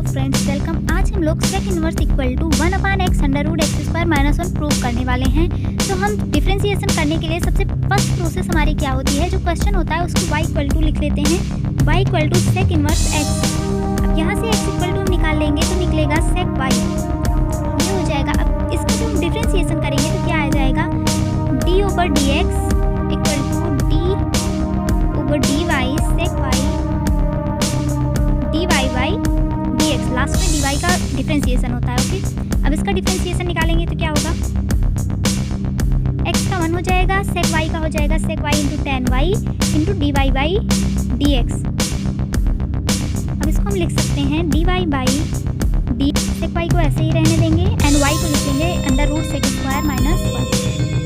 Friends, welcome. आज हम लोग sec inverse equal to 1/x under root x square minus 1 prove करने वाले हैं। तो हम डिफ्रेंशिएशन करने के लिए सबसे फर्स्ट प्रोसेस हमारी क्या होती है, जो क्वेश्चन होता है उसको y इक्वल टू लिख लेते हैं, y equal to sec inverse x। अब यहाँ से x इक्वल टू निकाल लेंगे तो निकलेगा सेक y, ये हो जाएगा। अब इसका जो हम डिफ्रेंशिएशन करेंगे तो क्या आ जाएगा, d over d x equal to d over d y sec y dy by dx। Last में dy का डिफ्रेंशिएशन होता है। ओके, अब इसका डिफ्रेंशिएशन निकालेंगे तो क्या होगा, x का 1 हो जाएगा, सेक y का हो जाएगा sec y into tan y into d y by d x. अब इसको हम लिख सकते हैं dy by d, sec y को ऐसे ही रहने देंगे एंड y को लिखेंगे under root sec square minus 1।